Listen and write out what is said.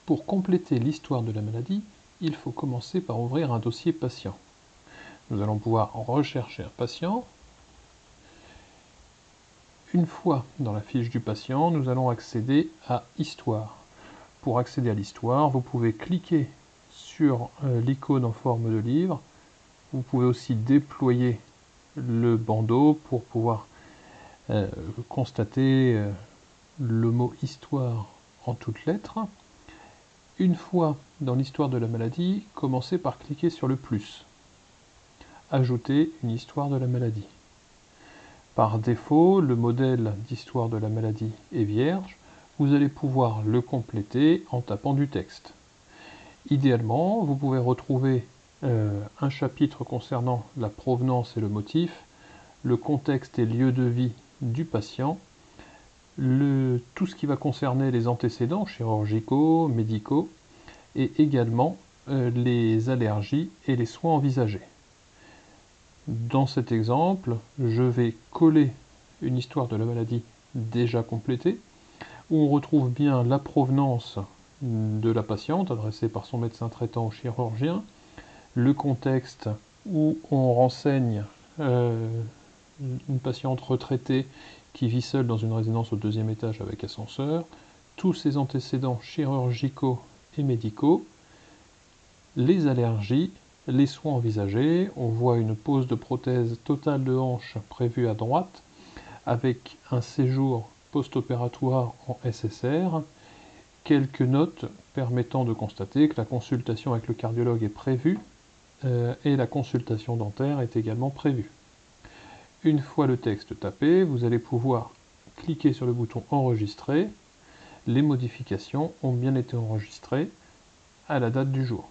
Pour compléter l'histoire de la maladie, il faut commencer par ouvrir un dossier patient. Nous allons pouvoir rechercher un patient. Une fois dans la fiche du patient, nous allons accéder à Histoire. Pour accéder à l'histoire, vous pouvez cliquer sur l'icône en forme de livre. Vous pouvez aussi déployer le bandeau pour pouvoir constater le mot Histoire en toutes lettres. Une fois dans l'histoire de la maladie, commencez par cliquer sur le plus. Ajouter une histoire de la maladie. Par défaut, le modèle d'histoire de la maladie est vierge. Vous allez pouvoir le compléter en tapant du texte. Idéalement, vous pouvez retrouver un chapitre concernant la provenance et le motif, le contexte et lieu de vie du patient, tout ce qui va concerner les antécédents chirurgicaux, médicaux, et également les allergies et les soins envisagés. Dans cet exemple, je vais coller une histoire de la maladie déjà complétée, où on retrouve bien la provenance de la patiente, adressée par son médecin traitant ou chirurgien, le contexte où on renseigne une patiente retraitée qui vit seule dans une résidence au 2e étage avec ascenseur, tous ses antécédents chirurgicaux et médicaux, les allergies, les soins envisagés. On voit une pose de prothèse totale de hanche prévue à droite, avec un séjour post-opératoire en SSR, quelques notes permettant de constater que la consultation avec le cardiologue est prévue et la consultation dentaire est également prévue. Une fois le texte tapé, vous allez pouvoir cliquer sur le bouton Enregistrer. Les modifications ont bien été enregistrées à la date du jour.